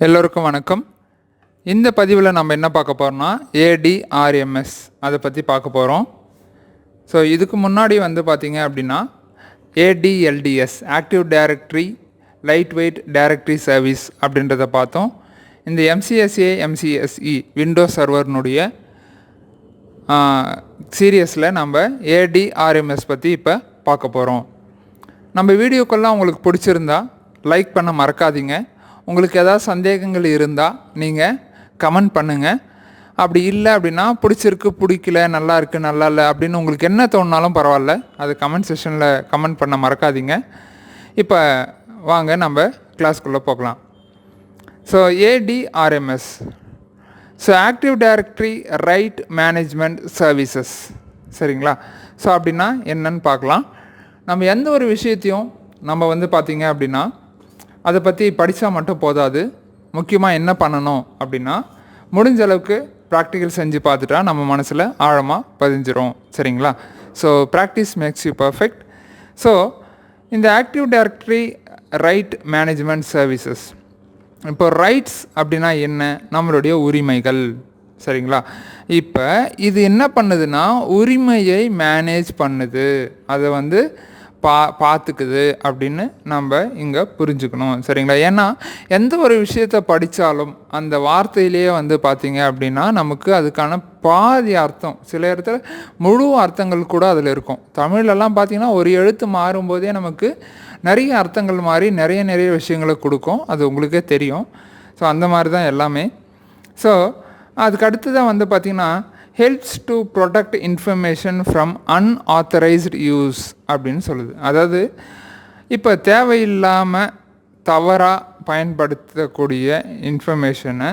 எல்லோருக்கும் வணக்கம். இந்த பதிவில் நம்ம என்ன பார்க்க போகிறோம்னா ADRMS அதை பற்றி பார்க்க போகிறோம். ஸோ இதுக்கு முன்னாடி பார்த்திங்க அப்படின்னா ADLDS active directory light weight directory service அப்படின்றத பார்த்தோம். இந்த MCSA MCSE விண்டோஸ் சர்வர்னுடைய சீரியஸில் நம்ம ADRMS பற்றி இப்போ பார்க்க போகிறோம். நம்ம வீடியோக்கெல்லாம் உங்களுக்கு பிடிச்சிருந்தா லைக் பண்ண மறக்காதீங்க. உங்களுக்கு ஏதாவது சந்தேகங்கள் இருந்தால் நீங்கள் கமெண்ட் பண்ணுங்கள். அப்படி இல்லை அப்படின்னா பிடிச்சிருக்கு பிடிக்கல நல்லா இருக்குது நல்லா இல்லை அப்படின்னு உங்களுக்கு என்ன தோணுனாலும் பரவாயில்ல, அது கமெண்ட் செஷனில் கமெண்ட் பண்ண மறக்காதீங்க. இப்போ வாங்க நம்ம கிளாஸ்க்குள்ளே போகலாம். So ADRMS active directory right management services, சரிங்களா? ஸோ அப்படின்னா என்னன்னு பார்க்கலாம். நம்ம எந்த ஒரு விஷயத்தையும் நம்ம பார்த்திங்க அப்படின்னா அதை பற்றி படித்தா மட்டும் போதாது. முக்கியமாக என்ன பண்ணணும் அப்படின்னா முடிஞ்ச அளவுக்கு ப்ராக்டிக்கல் செஞ்சு பார்த்துட்டா நம்ம மனசில் ஆழமாக பதிஞ்சிரும், சரிங்களா? So practice makes you perfect. So இந்த active directory right management services, இப்போ ரைட்ஸ் அப்படின்னா என்ன? நம்மளுடைய உரிமைகள், சரிங்களா? இப்போ இது என்ன பண்ணுதுன்னா உரிமையை மேனேஜ் பண்ணுது, அதை பார்த்துக்குது அப்படின்னு நம்ம இங்கே புரிஞ்சுக்கணும், சரிங்களா? ஏன்னா எந்த ஒரு விஷயத்தை படித்தாலும் அந்த வார்த்தையிலேயே பார்த்திங்க அப்படின்னா நமக்கு அதுக்கான பாதி அர்த்தம், சில இடத்துல முழு அர்த்தங்கள் கூட அதில் இருக்கும். தமிழ்லலாம் பார்த்திங்கன்னா ஒரு எழுத்து மாறும்போதே நமக்கு நிறைய அர்த்தங்கள் மாறி நிறைய விஷயங்களை கொடுக்கும், அது உங்களுக்கே தெரியும். ஸோ அந்த மாதிரி தான் எல்லாமே. ஸோ அதுக்கு அடுத்து தான் பார்த்திங்கன்னா helps to protect information from unauthorised use அப்படின்னு சொல்லுது. அதாவது இப்போ தேவையில்லாமல் தவறாக பயன்படுத்தக்கூடிய இன்ஃபர்மேஷனை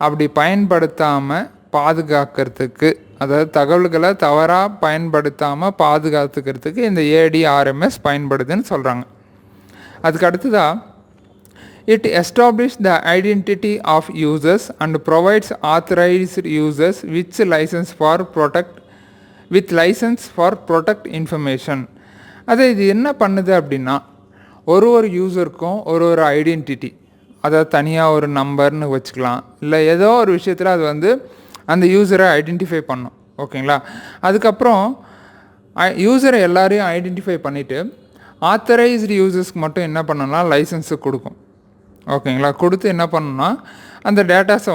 அப்படி பயன்படுத்தாமல் பாதுகாக்கிறதுக்கு, அதாவது தகவல்களை தவறாக பயன்படுத்தாமல் பாதுகாத்துக்கிறதுக்கு இந்த ADRMS பயன்படுதுன்னு சொல்கிறாங்க. அதுக்கு அடுத்ததாக it establishes the identity of users and provides authorized users with license for protect information. அது இது என்ன பண்ணுது அப்படின்னா ஒரு யூசருக்கும் ஒரு ஐடென்டிட்டி, அதாவது தனியாக ஒரு நம்பர்னு வச்சுக்கலாம், இல்லை ஏதோ ஒரு விஷயத்தில் அது அந்த யூசரை ஐடென்டிஃபை பண்ணும், ஓகேங்களா? அதுக்கப்புறம் யூசரை எல்லாரையும் ஐடென்டிஃபை பண்ணிவிட்டு ஆத்தரைஸ்டு யூசர்ஸ்க்கு மட்டும் என்ன பண்ணணும்னா லைசன்ஸு கொடுக்கும், ஓகேங்களா? கொடுத்து என்ன பண்ணணும்னா அந்த டேட்டாஸை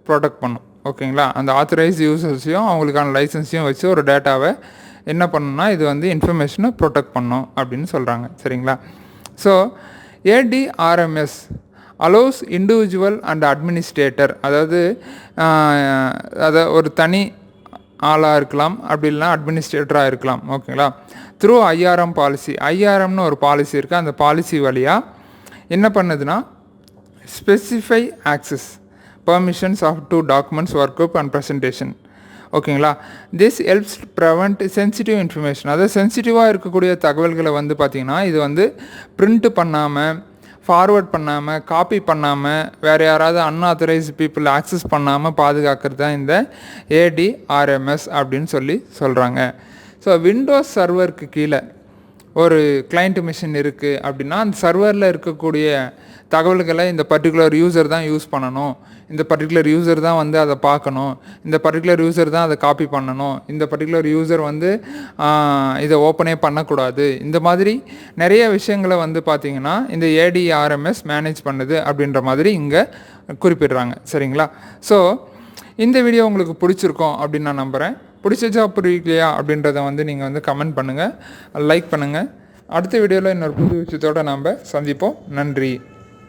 ப்ரொடெக்ட் பண்ணும், ஓகேங்களா? அந்த ஆத்தரைஸ்டு யூசர்ஸையும் அவங்களுக்கான லைசன்ஸையும் வச்சு ஒரு டேட்டாவை என்ன பண்ணணும்னா இது இன்ஃபர்மேஷனை ப்ரொடெக்ட் பண்ணும் அப்படின்னு சொல்கிறாங்க, சரிங்களா? So ADRMS allows individual and administrator, அதாவது ஒரு தனி ஆளாக இருக்கலாம், அப்படி இல்லைனா அட்மினிஸ்ட்ரேட்டராக இருக்கலாம், ஓகேங்களா? த்ரூ IRM பாலிசி, IRMனு ஒரு பாலிசி இருக்குது. அந்த பாலிசி வழியாக என்ன பண்ணுதுன்னா specify access permissions of to documents work group and presentation, ஓகேங்களா? This helps prevent sensitive information, அதாவது சென்சிட்டிவாக இருக்கக்கூடிய தகவல்களை பார்த்திங்கன்னா இது பிரிண்ட் பண்ணாமல், ஃபார்வர்ட் பண்ணாமல், காப்பி பண்ணாமல், வேறு யாராவது அன்ஆத்தரைஸ்டு பீப்புள் ஆக்சஸ் பண்ணாமல் பாதுகாக்கிறது தான் இந்த ADRMS அப்படின்னு சொல்கிறாங்க. ஸோ விண்டோஸ் சர்வருக்கு கீழே ஒரு கிளைண்ட் மிஷின் இருக்குது அப்படின்னா அந்த சர்வரில் இருக்கக்கூடிய தகவல்களை இந்த பர்டிகுலர் யூசர் தான் யூஸ் பண்ணணும், இந்த பர்டிகுலர் யூசர் தான் அதை பார்க்கணும், இந்த பர்டிகுலர் யூசர் தான் அதை காப்பி பண்ணணும், இந்த பர்டிகுலர் யூசர் இதை ஓப்பனே பண்ணக்கூடாது, இந்த மாதிரி நிறைய விஷயங்களை பார்த்திங்கன்னா இந்த ADRMS மேனேஜ் பண்ணுது அப்படின்ற மாதிரி இங்கே குறிப்பிடுறாங்க, சரிங்களா? ஸோ இந்த வீடியோ உங்களுக்கு பிடிச்சிருக்கோம் அப்படின்னு நான் நம்புகிறேன். பிடிச்சா புரியலையா அப்படின்றத நீங்கள் கமெண்ட் பண்ணுங்கள், லைக் பண்ணுங்கள். அடுத்த வீடியோவில் இன்னொரு புது விஷயத்தோடு நாம் சந்திப்போம். நன்றி.